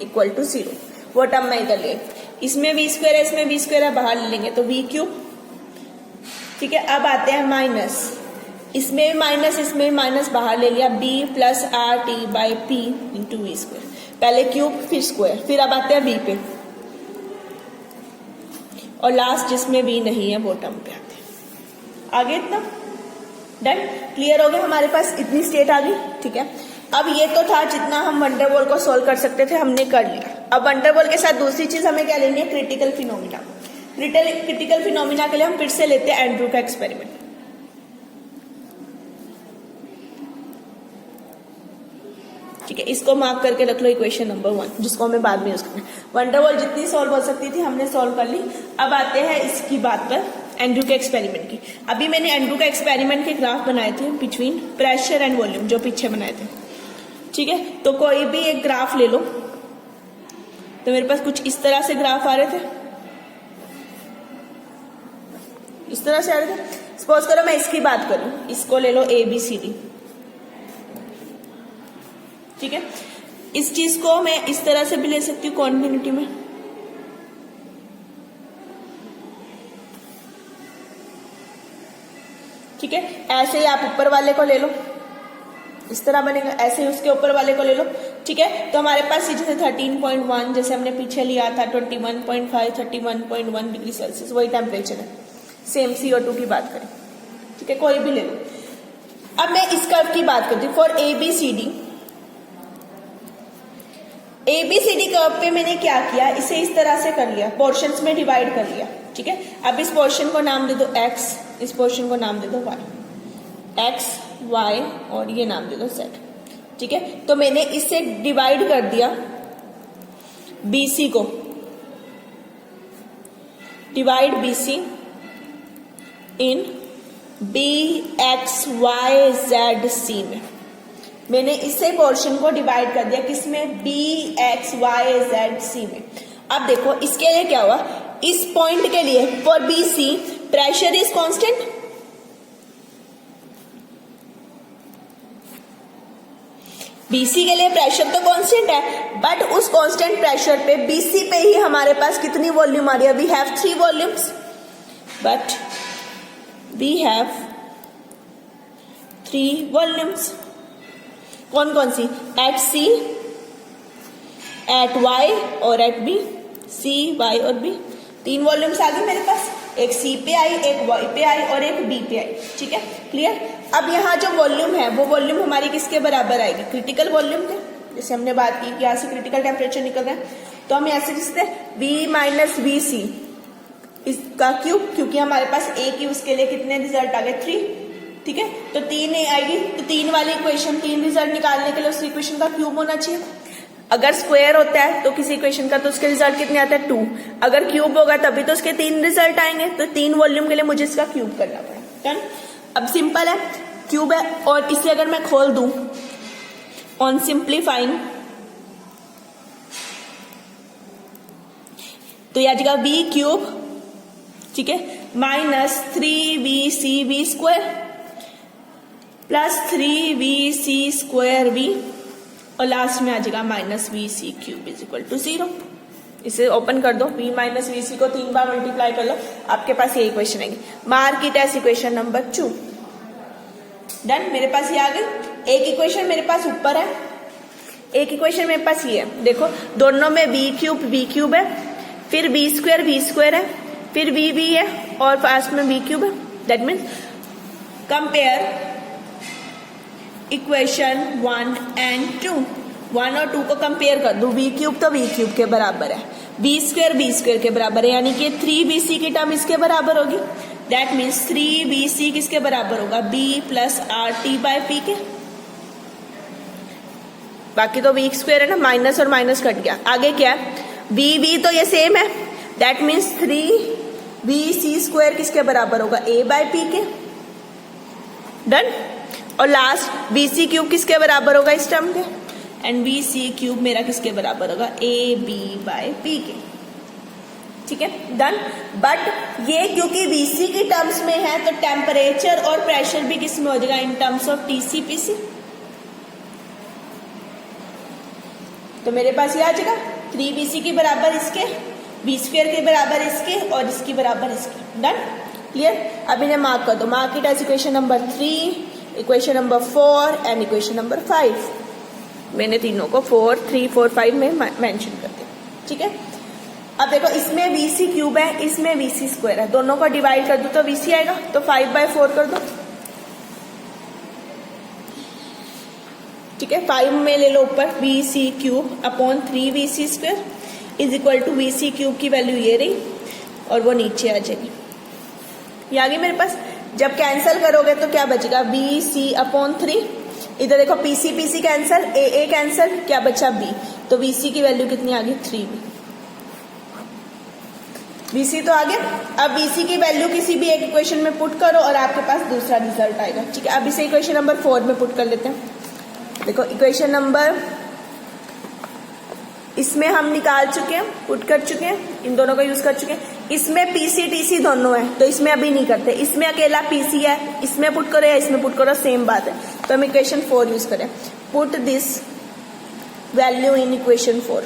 equal to 0। वो टर्म मैं इधर ले, इसमें वी स्क्वायर है, इसमें वी स्क्वायर है, बाहर ले लेंगे तो वी क्यूब ठीक है, अब आते हैं माइनस, इसमें भी माइनस इसमें भी माइनस, बाहर ले लिया, b plus R T by P into V square, पहले क्यूब फिर स्क्वायर, फिर अब आते हैं b पे, और लास्ट जिसमें b नहीं है वो टर्म पे आते हैं। आगे इतना डन, क्लियर हो गया, हमारे पास इतनी स्टेट आ गई। ठीक है, अब ये तो था जितना हम वंडरवॉल को सॉल्व कर सकते थे, हमने कर लिया। अब वंडरवॉल के साथ दूसरी चीज हमें क्या लेनी है, क्रिटिकल फिनोमिना। क्रिटिकल फिनोमिना के लिए हम फिर से लेते हैं एंड्रू का एक्सपेरिमेंट। ठीक है, इसको मार्क करके रख लो, इक्वेशन नंबर 1, जिसको हमें बाद में यूज करना है। वंडरवॉल जितनी सॉल्व हो सकती थी हमने सॉल्व कर ली। अब आते हैं इसकी बात पर, एंड्रू के एक्सपेरिमेंट की। अभी मैंने एंड्रू का एक्सपेरिमेंट के ग्राफ बनाए थे बिटवीन प्रेशर एंड वॉल्यूम, जो पीछे बनाए थे। ठीक है, तो कोई भी एक ग्राफ ले लो, तो मेरे पास कुछ इस तरह से ग्राफ आ रहे थे, इस तरह से आ रहे थे। सपोज करो मैं इसकी बात करूं, इसको ले लो ABCD। ठीक है, इस चीज को मैं इस तरह से भी ले सकती हूँ कॉन्टिन्यूटी में। ठीक है, ऐसे ही आप ऊपर वाले को ले लो, इस तरह बनेगा, ऐसे ही उसके ऊपर वाले को ले लो। ठीक है, तो हमारे पास ये जैसे 13.1 जैसे हमने पीछे लिया था, 21.5 31.1 डिग्री सेल्सियस, वही टेम्परेचर है, सेम CO2 की बात करें। ठीक है, कोई भी ले लो। अब मैं इस कर्व की बात करती हूँ, फॉर ABCD कर्व पे मैंने क्या किया, इसे इस तरह से कर लिया, पोर्शंस में डिवाइड कर लिया। ठीक है, अब इस पोर्शन को नाम दे दो x, इस पोर्शन को नाम दे दो y, x y और ये नाम दे दो z। ठीक है, तो मैंने इससे डिवाइड कर दिया BC को, डिवाइड BC इन B X Y Z C में। मैंने इसे पोर्शन को डिवाइड कर दिया किसमें, B X Y Z C में। अब देखो इसके लिए क्या हुआ, इस पॉइंट के लिए for BC pressure is constant, BC के लिए प्रेशर तो कांस्टेंट है, बट उस कांस्टेंट प्रेशर पे BC पे ही हमारे पास कितनी वॉल्यूम आ रही है, we have 3 volumes, but we have 3 volumes. कौन कौन सी, एट C, एट Y और एट B, C Y और B, 3 वॉल्यूम्स आ गई मेरे पास, एक C पे आई, एक Y पे आई और एक B पे आई। ठीक है, क्लियर। अब यहाँ जो वॉल्यूम है वो वॉल्यूम हमारी किसके बराबर आएगी, क्रिटिकल वॉल्यूम के, जैसे हमने बात की कि यहाँ से क्रिटिकल टेम्परेचर निकल रहा है, तो हम यहाँ से लिखते हैं V माइनस VC इसका क्यूब, क्योंकि हमारे पास एक ही, उसके लिए कितने रिजल्ट आ गए, 3। ठीक है, तो 3 आएगी, तो 3 वाली इक्वेशन, 3 रिजल्ट निकालने के लिए उस इक्वेशन का क्यूब होना चाहिए। अगर स्क्वायर होता है तो किसी इक्वेशन का, तो उसके रिजल्ट कितने आते हैं, 2। अगर क्यूब होगा तभी तो उसके 3 रिजल्ट आएंगे, तो 3 वॉल्यूम के लिए मुझे इसका क्यूब करना पड़ा। डन, अब सिंपल है, क्यूब है, और इसे अगर मैं खोल दूं ऑन सिंप्लीफाइंग, तो यह आ जाएगा V क्यूब, ठीक है, minus 3VCV square plus 3VC square V, और लास्ट में आ जाएगा minus VC cube is equal to 0। इसे ओपन कर दो, V माइनस VC को 3 बार मल्टीप्लाई कर लो, आपके पास ये इक्वेशन आएगी। Mark it as equation number 2। Done, मेरे पास ये आ गई। एक इक्वेशन मेरे पास ऊपर है, एक इक्वेशन मेरे पास ये है। देखो दोनों में V क्यूब है, फिर V स्क्वायर है, फिर V है, और फास्ट में V क्यूब है। That means compare equation 1 and 2, 1 और 2 को कंपेयर कर दो, V क्यूब तो V क्यूब के बराबर है, B स्क्वायर के बराबर है, यानी कि 3BC की टर्म इसके बराबर होगी। दैट मीन्स 3BC किसके बराबर होगा, B plus RT by P के। बाकी तो V स्क्वायर है ना, माइनस और माइनस कट गया। आगे क्या है, V तो ये सेम है, दैट मीन्स 3VC स्क्वायर किसके बराबर होगा, A बाय P के। डन, और लास्ट BC क्यूब किसके बराबर होगा इस टर्म के, एंड BC क्यूब मेरा किसके बराबर होगा, AB बाय P के। ठीक है, डन। बट ये क्योंकि VC की टर्म्स में है, तो टेम्परेचर और प्रेशर भी किस में हो जाएगा, इन टर्म्स ऑफ TC/PC। तो मेरे पास ये आ जाएगा 3BC के बराबर इसके, B स्क्वायर के बराबर इसके, और इसकी बराबर इसके। Done, clear. अब इन्हें मार्क कर दो, mark it as equation number 3, equation number 4 and equation number 5। मैंने तीनों को 4, 3, 4, 5 में मेंशन कर दिया, ठीक है। अब देखो इसमें VC क्यूब है, इसमें VC स्क्वायर है, दोनों को डिवाइड कर दो तो VC आएगा, तो 5/4 कर दो, ठीक है। 5 में ले लो ऊपर, VC cube upon 3VC square is equal to VC cube की वैल्यू ये रही और वो नीचे आ जाएगी, ये आ गई मेरे पास। जब कैंसिल करोगे तो क्या बचेगा, VC अपॉन 3, इधर देखो PC कैंसिल, AA कैंसिल, क्या बचा B, तो VC की वैल्यू कितनी आ गई, 3B। VC तो आ गया। अब VC की वैल्यू किसी भी एक इक्वेशन में पुट करो और आपके पास दूसरा रिजल्ट आएगा, ठीक है। अब इसे इक्वेशन नंबर 4 में पुट कर लेते हैं। देखो इक्वेशन नंबर, इसमें हम निकाल चुके हैं, पुट कर चुके हैं, इन दोनों का यूज कर चुके हैं। इसमें PC TC दोनों है तो इसमें अभी नहीं करते, इसमें अकेला PC है, इसमें पुट करो या इसमें पुट करो, सेम बात है। तो हम इक्वेशन 4 यूज करें, put this value in equation 4।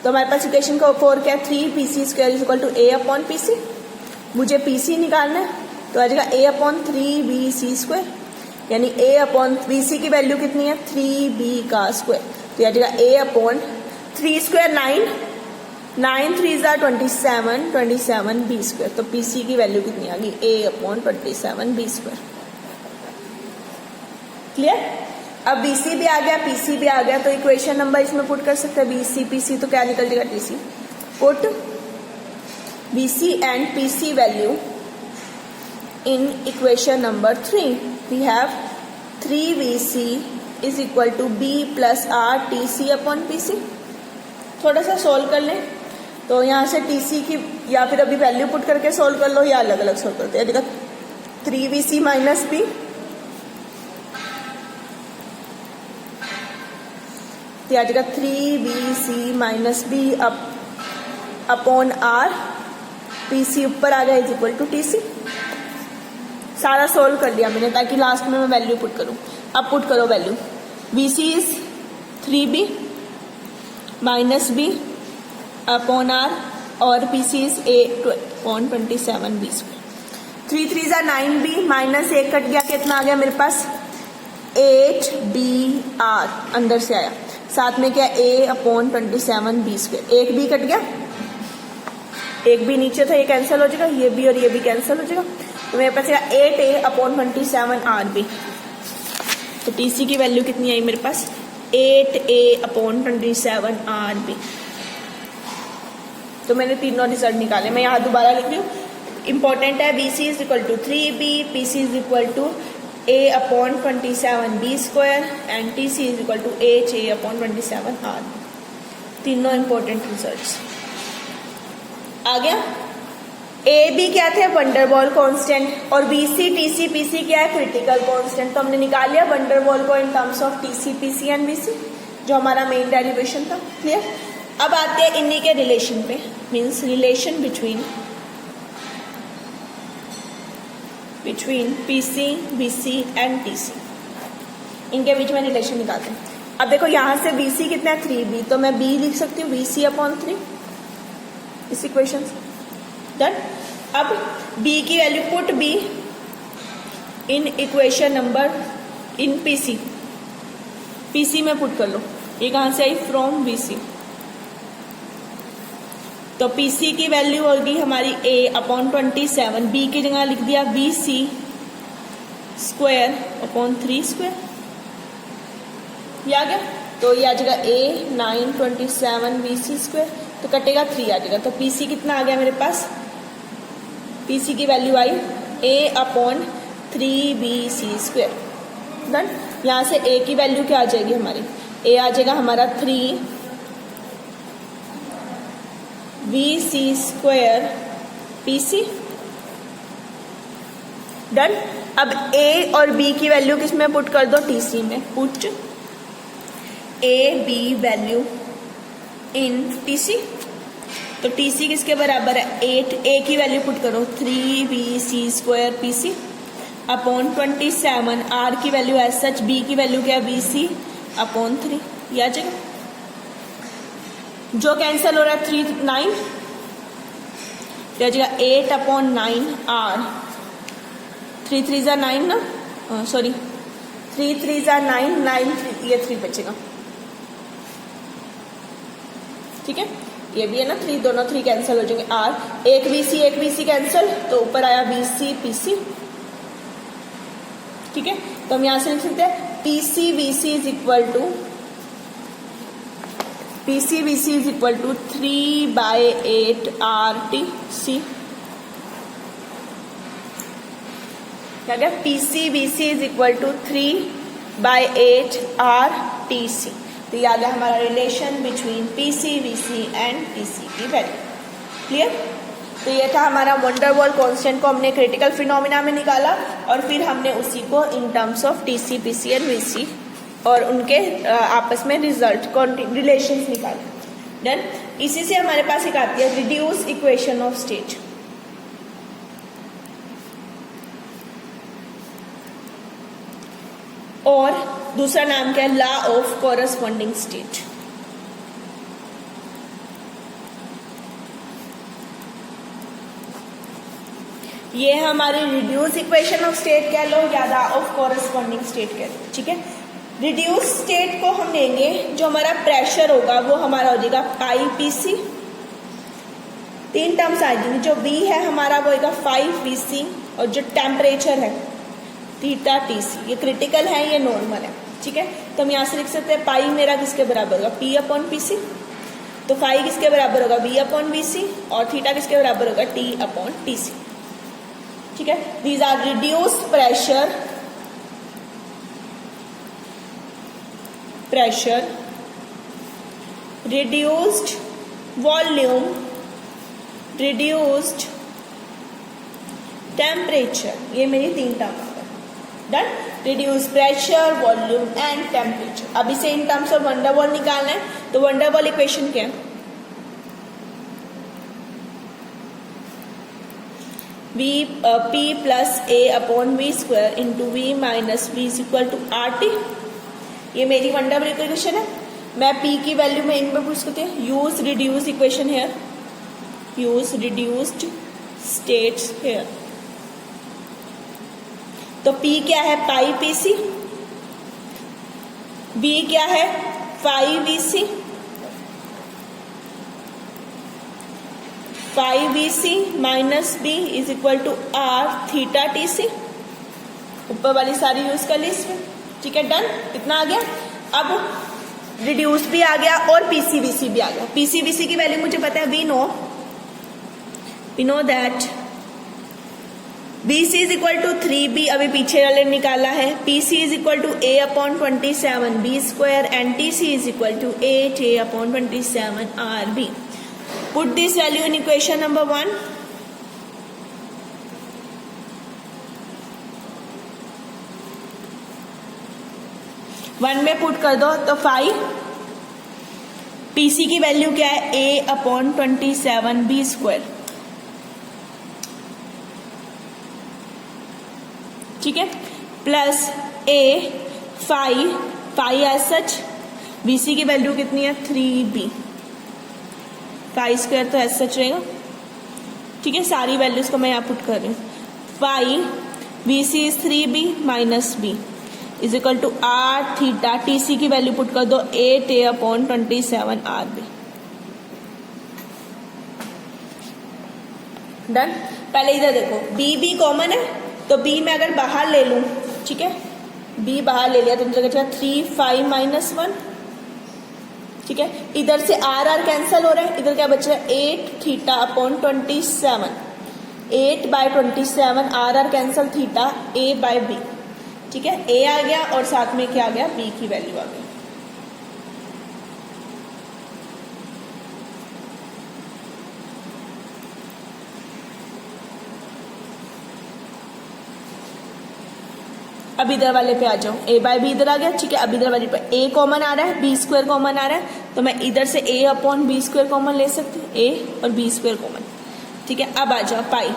तो हमारे पास इक्वेशन का 4 क्या है, 3PC square is equal to A upon PC। मुझे PC निकालना है तो आ जाएगा A अपॉन 3BC स्क्वायर, यानी A अपॉन BC की वैल्यू कितनी है, 3B का स्क्वायर, तो यह आ जाएगा A अपॉन 3 स्क्वायर 9, 9 3 ज़ा 27, 27B स्क्वायर, तो PC की वैल्यू कितनी आ गई, A upon 27B square. Clear. अब BC भी आ गया, PC भी आ गया, तो इक्वेशन नंबर इसमें पुट कर सकते हैं, BC PC, तो क्या निकल जाएगा, TC। Put BC and PC value in equation number 3, we have 3VC is equal to B plus R TC upon PC। थोड़ा सा सोल्व कर लें, तो यहाँ से TC की या फिर अभी वैल्यू पुट करके सोल्व कर लो या अलग अलग सोल्व करते हैं। देखो 3VC माइनस B, तो आ जाएगा 3VC minus B upon R, PC ऊपर आ गया इज इक्वल टू TC। सारा सोल्व कर लिया मैंने ताकि लास्ट में मैं वैल्यू पुट करूं। अब पुट करो value, VC is 3B minus B upon R और PC is A upon 27B square. 3 3 ज़ा 9B माइनस 1 कट गया, कितना आ गया मेरे पास, 8BR अंदर से आया, साथ में क्या A अपॉन 27B स्क्वायर, एक B कट गया, एक B नीचे था, ये कैंसिल हो जाएगा, ये B और ये भी कैंसिल हो जाएगा, तो मेरे पास 8A अपॉन 27RB। तो TC की वैल्यू कितनी आई मेरे पास, 8A अपॉन 27RB। तो मैंने तीनों रिजल्ट निकाले, मैं यहाँ दोबारा लिख रही हूँ, इंपॉर्टेंट है। BC is equal to 3B, PC is equal to A upon 27B square and TC is equal to HA upon 27R। तीनों इंपॉर्टेंट रिजल्ट्स आ गया। A B क्या थे, वंडरवॉल कांस्टेंट, और BC TC PC क्या है, critical constant. तो हमने निकाल लिया वंडरवॉल को इन terms of TC PC and BC, जो हमारा मेन डेरिवेशन था। क्लियर। अब आते हैं इन्हीं के रिलेशन पे, means relation between PC BC and TC, इनके बीच में रिलेशन निकालते हैं। अब देखो यहाँ से BC कितना है, 3B, तो मैं B लिख सकती हूँ BC अपॉन 3 इस इक्वेशन से। डन। अब B की value, put B in equation number in PC में पुट कर लो, ये कहाँ से आई, फ्रॉम BC। तो PC की वैल्यू होगी हमारी A अपॉन 27, B की जगह लिख दिया BC स्क्वायर अपॉन 3 स्क्वायर, ये आ गया। तो ये आ जाएगा A 9 27 BC स्क्वायर, तो कटेगा 3 आ जाएगा। तो PC कितना आ गया मेरे पास, PC की value I A upon 3BC square. Done. यहाँ से A की वैल्यू क्या आ जाएगी हमारी, A आ जाएगा हमारा 3 BC स्क्वायर PC। डन। अब A और B की वैल्यू किस में पुट कर दो, TC में। Put A B value in TC, तो TC किसके बराबर है, 8। A की वैल्यू पुट करो 3BC square PC upon 27, R की वैल्यू एज सच, B की वैल्यू क्या है, BC अपॉन 3, ये आ जाएगा। जो कैंसिल हो रहा है 3 9, क्या हो जाएगा 8/9 r, 3 3 ज़ा 9 ना, सॉरी 3 3 ज़ा 9, 9 ये 3 बचेगा, ठीक है। ये भी है ना 3, दोनों 3 कैंसिल हो जाएंगे, r एक BC कैंसिल, तो ऊपर आया BC PC, ठीक है। तो हम यहां से लिख सकते हैं PC BC is equal to 3/8 RTC, क्या क्या PC BC is equal to 3/8 RTC। तो ये आ गया हमारा relation between PC BC and TC की वैल्यू, क्लियर। तो ये था हमारा वंडर वॉल कांस्टेंट को हमने क्रिटिकल फिनोमिना में निकाला और फिर हमने उसी को इन terms of TC PC and VC और उनके आपस में रिजल्ट रिलेशंस निकाले। डन। इसी से हमारे पास एक आती है रिड्यूस इक्वेशन ऑफ स्टेट। और दूसरा नाम क्या है, लॉ ऑफ कॉरस्पॉन्डिंग स्टेट। ये हमारी रिड्यूस इक्वेशन ऑफ स्टेट कह लो या लॉ ऑफ कॉरस्पॉन्डिंग स्टेट कह लो, ठीक है। रिड्यूस स्टेट को हम लेंगे, जो हमारा प्रेशर होगा वो हमारा हो जाएगा पाई PC, 3 टर्म्स आ जाएंगी, जो V है हमारा वो होगा 5VC और जो टेम्परेचर है थीटा TC। ये क्रिटिकल है, ये नॉर्मल है, ठीक है। तो हम यहाँ से लिख सकते हैं पाई मेरा किसके बराबर होगा P/PC, तो फाई किसके बराबर होगा V/VC और थीटा किसके बराबर होगा T/TC, ठीक है। These are reduced pressure, reduced volume, reduced temperature, ये मेरी 3 टर्म आ गए। Done. Reduce pressure, volume and temperature. अब इसे in terms of van der Waals निकालना है, तो वंडर वॉल इक्वेशन क्या है, P plus A/V² into V minus V is equal to RT। ये मेरी वंडर वॉल इक्वेशन है। मैं P की वैल्यू में इनमें पूछ सकते हैं, use reduce equation here, use reduced states here. तो P क्या है पाई PC, B क्या है 5VC, 5VC minus B is equal to R theta TC। ऊपर वाली सारी यूज कर ली इसमें, ठीक है। डन। इतना आ गया। अब रिड्यूस भी आ गया और PCVC भी आ गया। PCVC की वैल्यू मुझे पता है, we know that BC is equal to 3B, अभी पीछे वाले निकाला है। PC is equal to A/27B² and TC is equal to 8A/27 RB। Put this value in equation number 1। One में पुट कर दो तो 5 PC की वैल्यू क्या है A/27B², ठीक है, plus A 5 as such. BC की वैल्यू कितनी है 3B, 5² तो एज सच रहेगा, ठीक है। सारी वैल्यूज को मैं यहाँ पुट कर रही हूँ। 5VC is 3B minus B is equal to R theta. TC की वैल्यू पुट कर दो 8A/27 RB। डन। पहले इधर देखो B कॉमन है, तो B में अगर बाहर ले लूं, ठीक है, B बाहर ले लिया तो मुझे बचेगा 3 5 माइनस 1, ठीक है। इधर से R कैंसिल हो रहा है, इधर क्या बच रहा है 8 थीटा/27, 8/27 R कैंसिल, थीटा A/B, ठीक है। A आ गया और साथ में क्या आ गया B की वैल्यू आ गई। अब इधर वाले पे आ जाओ, A/B इधर आ गया, ठीक है। अब इधर वाले पे A कॉमन आ रहा है, B² कॉमन आ रहा है, तो मैं इधर से A/B² कॉमन ले सकती हूँ, A और B² कॉमन, ठीक है। अब आ जाओ पाई,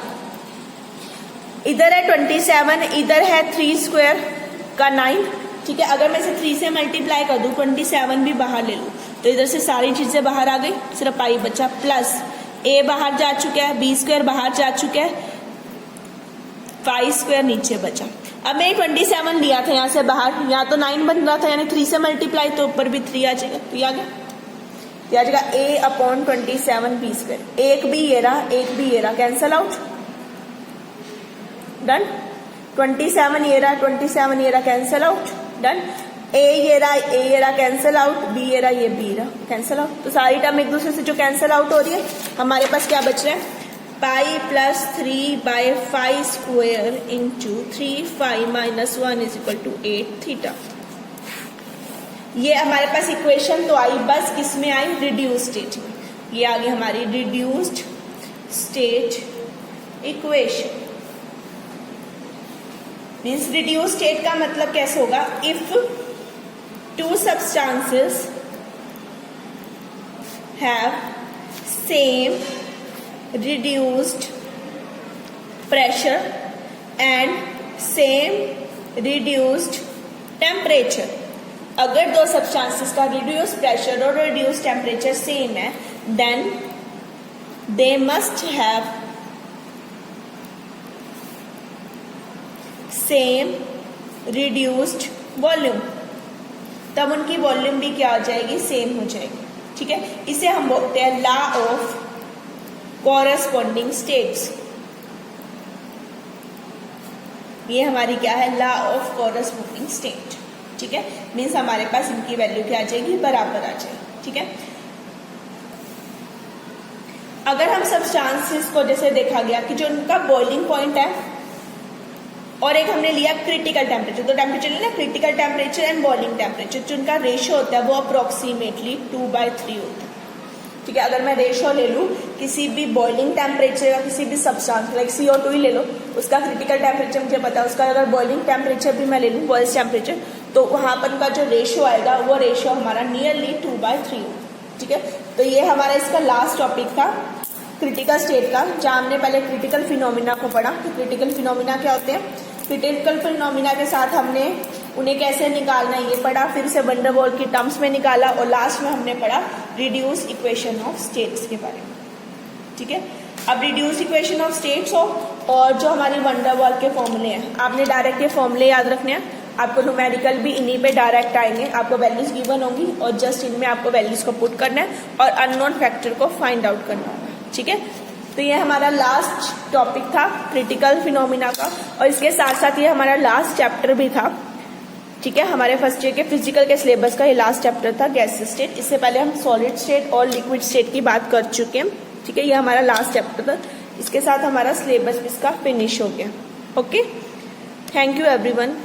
इधर है 27, इधर है 3² का 9, ठीक है। अगर मैं इसे 3 से मल्टीप्लाई कर दूं, 27 भी बाहर ले लूं, तो इधर से सारी चीजें बाहर आ गई, सिर्फ पाई बचा, प्लस ए बाहर जा चुका है, बी स्क्वायर बाहर जा चुका है, 5 स्क्वायर नीचे बचा। अब मैं 27 लिया था यहाँ से बाहर, यहाँ तो 9 बन रहा था, यानी 3 से मल्टीप्लाई तो ऊपर भी 3 आ जाएगा, तो आ गया, आ जाएगा a/27 बी स्क्वायर। एक भी ये रहा, कैंसल आउट, डन। 27 ये रहा, कैंसल आउट, डन। ए ये रहा, कैंसल आउट, बी ये रहा, कैंसल आउट। तो सारी टर्म एक दूसरे से जो कैंसल आउट हो रही है, हमारे पास क्या बच रहा है, pi plus 3/5 square into 3 - 1 = 8 theta. ये हमारे पास इक्वेशन तो आई, बस किसमें आई, रिड्यूस्ड स्टेट में। ये आ गई हमारी reduced state equation. Means reduced state का मतलब कैसे होगा, if 2 substances have same reduced pressure and same reduced temperature। अगर 2 substances का reduced pressure और reduced temperature सेम है, then they must have same reduced volume। तब उनकी वॉल्यूम भी क्या हो जाएगी, सेम हो जाएगी, ठीक है। इसे हम बोलते हैं लॉ ऑफ कॉरेस्पॉन्डिंग स्टेट्स। ये हमारी क्या है, लॉ ऑफ कॉरेस्पॉन्डिंग स्टेट, ठीक है। मीन्स हमारे पास इनकी वैल्यू क्या आ जाएगी, बराबर आ जाएगी, ठीक है। अगर हम सब्सटेंसेस को जैसे देखा गया कि जो उनका बॉइलिंग पॉइंट है और एक हमने लिया क्रिटिकल टेम्परेचर, तो टेम्परेचर लेना critical temperature and boiling temperature, जो उनका रेशियो होता है वो अप्रोक्सीमेटली 2/3 होता है, ठीक है। अगर मैं रेशियो ले लूँ किसी भी बॉइलिंग टेम्परेचर या किसी भी सब्सटेंस लाइक CO2 ही ले लो, उसका क्रिटिकल टेम्परेचर मुझे पता है, उसका अगर बॉइलिंग टेम्परेचर भी मैं ले लूँ, बॉइल्स टेम्परेचर, तो वहाँ पर उनका जो रेशियो आएगा वो रेशियो हमारा नियरली 2/3 होगा, ठीक है। तो ये हमारा इसका लास्ट टॉपिक था क्रिटिकल स्टेट का, जहाँ हमने पहले क्रिटिकल फिनोमिना को पढ़ा कि क्रिटिकल फिनोमिना क्या होते हैं, क्रिटिकल फिनोमिना के साथ हमने उन्हें कैसे निकालना ये पढ़ा, फिर उसे वन डेर वाल्स की टर्म्स में निकाला, और लास्ट में हमने पढ़ा रिड्यूस इक्वेशन ऑफ स्टेट्स के बारे में, ठीक है। अब रिड्यूस इक्वेशन ऑफ स्टेट्स हो और जो हमारी वन डेर वाल्स के फॉर्मूले हैं, आपने डायरेक्ट ये फॉर्मूले याद रखने हैं, आपको न्यूमेरिकल भी इन्हीं पे डायरेक्ट आएंगे, आपको वैल्यूज गिवन होंगी और जस्ट इनमें आपको वैल्यूज को पुट करना है और अननोन फैक्टर को फाइंड आउट करना होगा, ठीक है। तो ये हमारा लास्ट टॉपिक था क्रिटिकल फिनोमिना का, और इसके साथ साथ ये हमारा लास्ट चैप्टर भी था, ठीक है। हमारे फर्स्ट ईयर के फिजिकल के सिलेबस का ये लास्ट चैप्टर था गैस स्टेट। इससे पहले हम सॉलिड स्टेट और लिक्विड स्टेट की बात कर चुके हैं, ठीक है। ये हमारा लास्ट चैप्टर था, इसके साथ हमारा सिलेबस इसका फिनिश हो गया। Okay, thank you everyone.